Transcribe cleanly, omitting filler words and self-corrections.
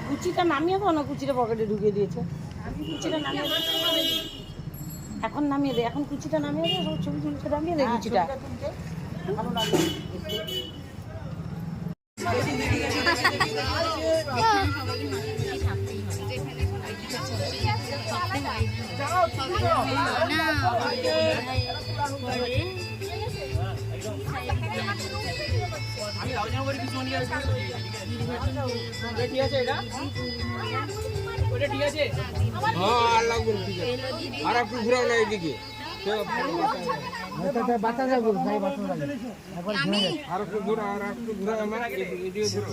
কুচিটা নামিয়ে দাও না, কুচিটা পকেটে ঢুকিয়ে দিয়েছে। কুচিটা নামিয়ে দে, এখন নামিয়ে দে, এখন কুচিটা নামিয়ে দে, সব ছবি তুলছে নামিয়ে দে কুচিটা। আর একটু ঘুরাও না এদিকে বাচ্চা যাবো আর একটু ঘুরা আর একটু ঘুরা আমার এদিকে ঘুরো।